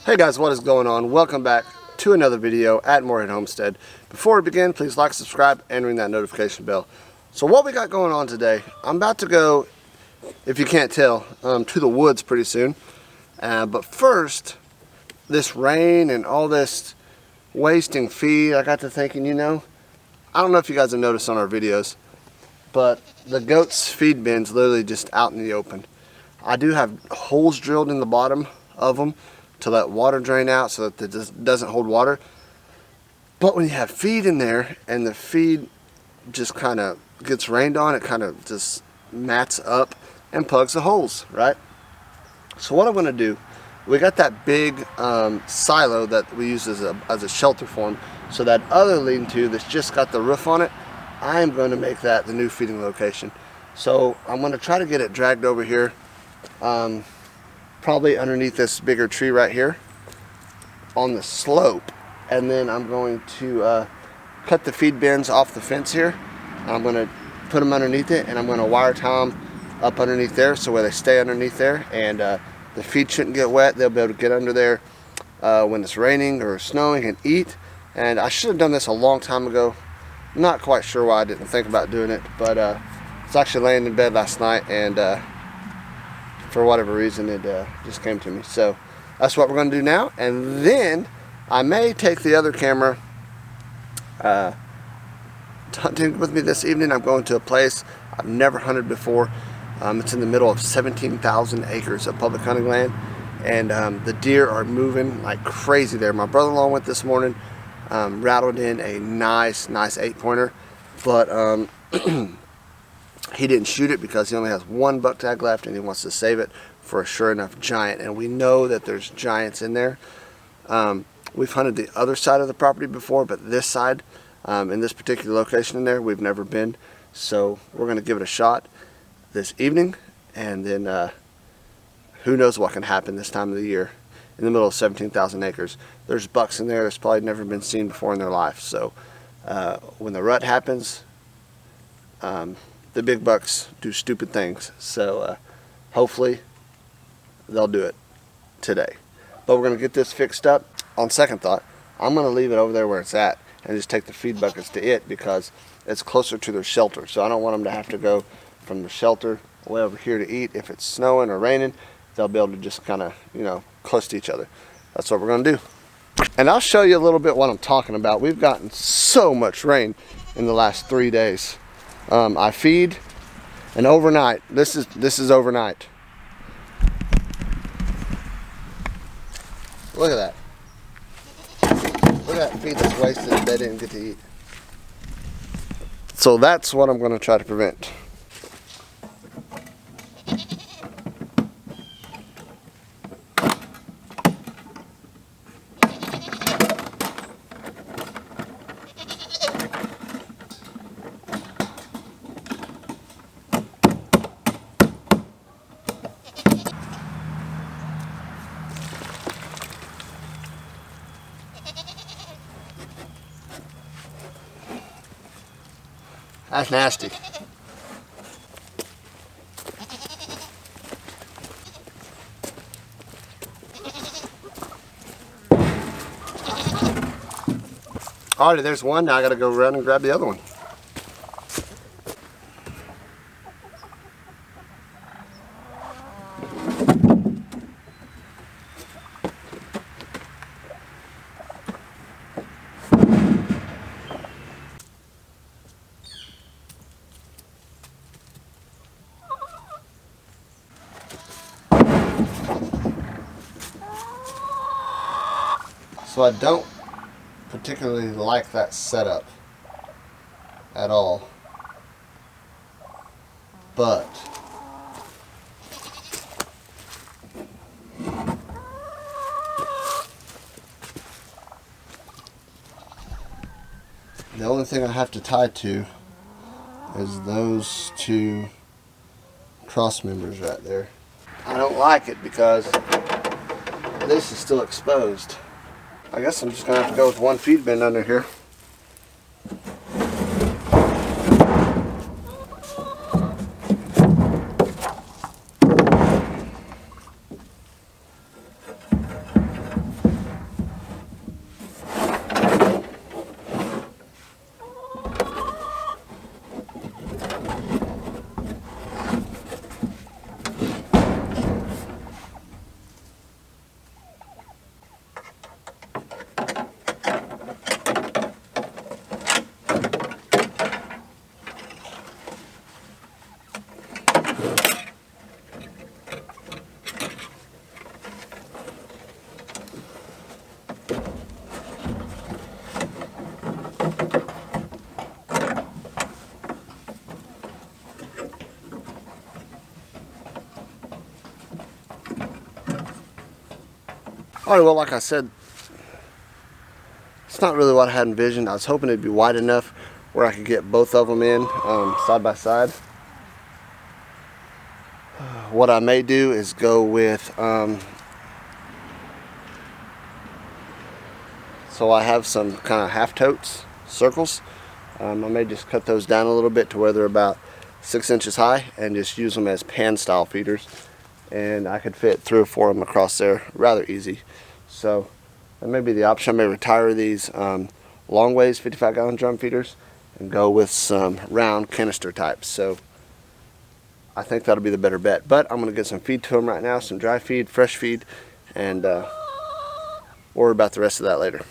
Hey guys, what is going on? Welcome back to another video at Morehead Homestead. Before we begin, please like, subscribe, and ring that notification bell. So what we got going on today, I'm about to go, if you can't tell, to the woods pretty soon. But first, this rain and all this wasting feed, I got to thinking, I don't know if you guys have noticed on our videos, but the goats' feed bin's literally just out in the open. I do have holes drilled in the bottom of them to let water drain out so that it doesn't hold water. But when you have feed in there and the feed just kind of gets rained on, it kind of just mats up and plugs the holes, right? So what I'm going to do, we got that big silo that we use as a shelter form. So that other lean-to that's just got the roof on it, I am going to make that the new feeding location. So I'm going to try to get it dragged over here. Probably underneath this bigger tree right here on the slope, and then I'm going to cut the feed bins off the fence here. I'm going to put them underneath it, and I'm going to wire tie them up underneath there so where they stay underneath there, and the feed shouldn't get wet. They'll be able to get under there when it's raining or snowing and eat. And I should have done this a long time ago. Not quite sure why I didn't think about doing it, but I was actually laying in bed last night, and for whatever reason it just came to me. So that's what we're going to do now, and then I may take the other camera hunting with me this evening. I'm going to a place I've never hunted before. It's in the middle of 17,000 acres of public hunting land, and the deer are moving like crazy there. My brother-in-law went this morning, rattled in a nice 8-pointer, but he didn't shoot it because he only has one buck tag left and he wants to save it for a sure enough giant. And we know that there's giants in there. We've hunted the other side of the property before, but this side, in this particular location in there, we've never been. So we're going to give it a shot this evening, and then who knows what can happen this time of the year in the middle of 17,000 acres. There's bucks in there that's probably never been seen before in their life. So when the rut happens, the big bucks do stupid things. So hopefully they'll do it today. But we're going to get this fixed up. On second thought, I'm going to leave it over there where it's at and just take the feed buckets to it because it's closer to their shelter. So I don't want them to have to go from the shelter way over here to eat. If it's snowing or raining, they'll be able to just kind of, close to each other. That's what we're going to do. And I'll show you a little bit what I'm talking about. We've gotten so much rain in the last 3 days. I feed, and overnight, this is overnight. Look at that. Look at that feed that's wasted that they didn't get to eat. So that's what I'm going to try to prevent. That's nasty. Alrighty, there's one. Now I gotta go run and grab the other one. So I don't particularly like that setup at all, but the only thing I have to tie to is those two cross members right there. I don't like it because this is still exposed. I guess I'm just going to have to go with one feed bin under here. Alright, well, like I said, it's not really what I had envisioned. I was hoping it'd be wide enough where I could get both of them in side by side. What I may do is go with, so I have some kind of half totes, circles. I may just cut those down a little bit to where they're about 6 inches high and just use them as pan style feeders. And I could fit 3 or 4 of them across there rather easy. So that may be the option. I may retire these long ways 55-gallon drum feeders and go with some round canister types. So I think that'll be the better bet. But I'm going to get some feed to them right now, some dry feed, fresh feed, and worry about the rest of that later.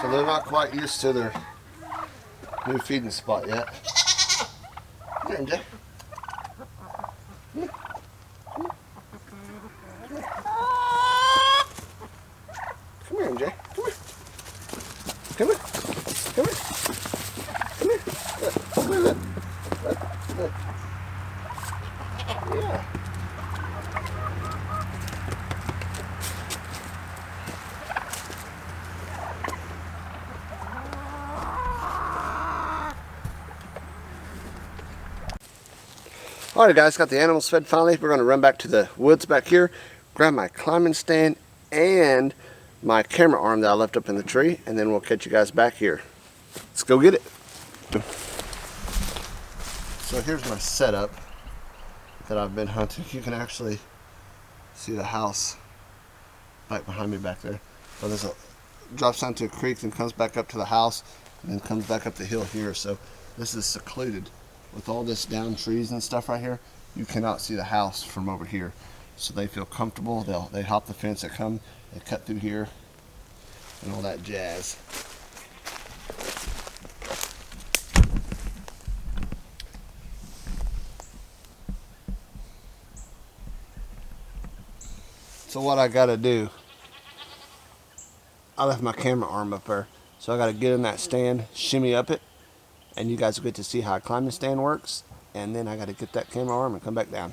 So they're not quite used to their new feeding spot yet. Come here, MJ. Come here, MJ. Come here. Come here. Come here. Come here. Look. Look. Look. Look. Yeah. Alright guys, got the animals fed finally. We're going to run back to the woods back here, grab my climbing stand and my camera arm that I left up in the tree, and then we'll catch you guys back here. Let's go get it. So here's my setup that I've been hunting. You can actually see the house right behind me back there. So there's a drops down to a creek and comes back up to the house and then comes back up the hill here. So this is secluded. With all this down trees and stuff right here, you cannot see the house from over here. So they feel comfortable. They hop the fence, they come, they cut through here, and all that jazz. So what I gotta do, I left my camera arm up there, so I gotta get in that stand, shimmy up it, and you guys will get to see how a climbing stand works, and then I got to get that camera arm and come back down.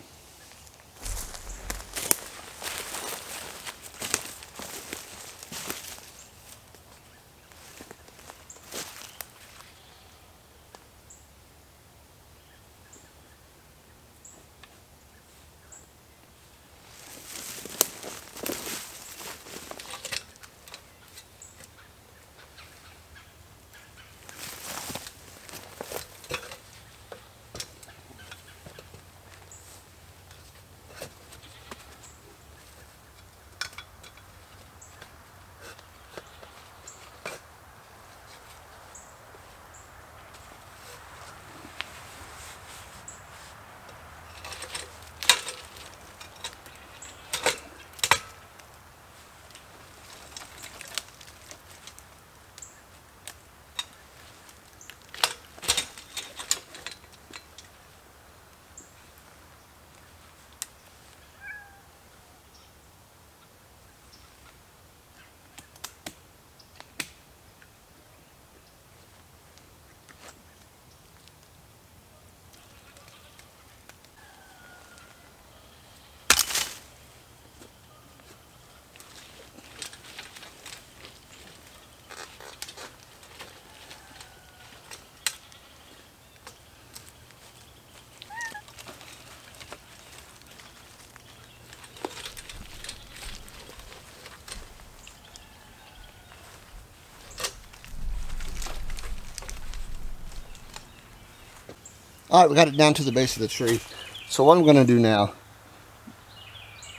Alright, we got it down to the base of the tree. So what I'm going to do now,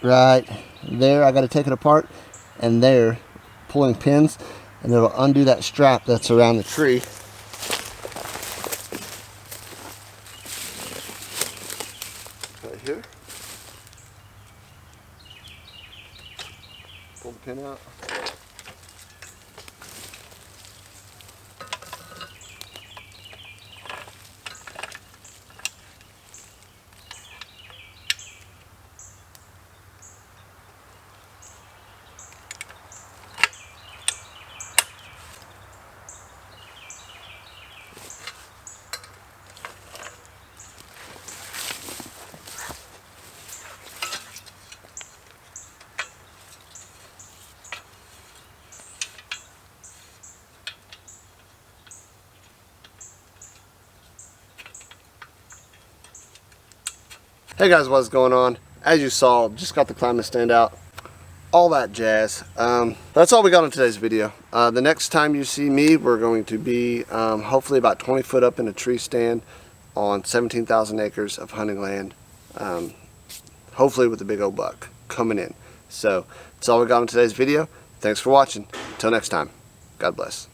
right there, I got to take it apart, and there, pulling pins, and it'll undo that strap that's around the tree. Right here. Pull the pin out. Hey guys, what's going on? As you saw, just got the climbing stand out, all that jazz. That's all we got on today's video. The next time you see me, we're going to be hopefully about 20 foot up in a tree stand on 17,000 acres of hunting land, hopefully with a big old buck coming in. So that's all we got on today's video. Thanks for watching. Until next time, God bless.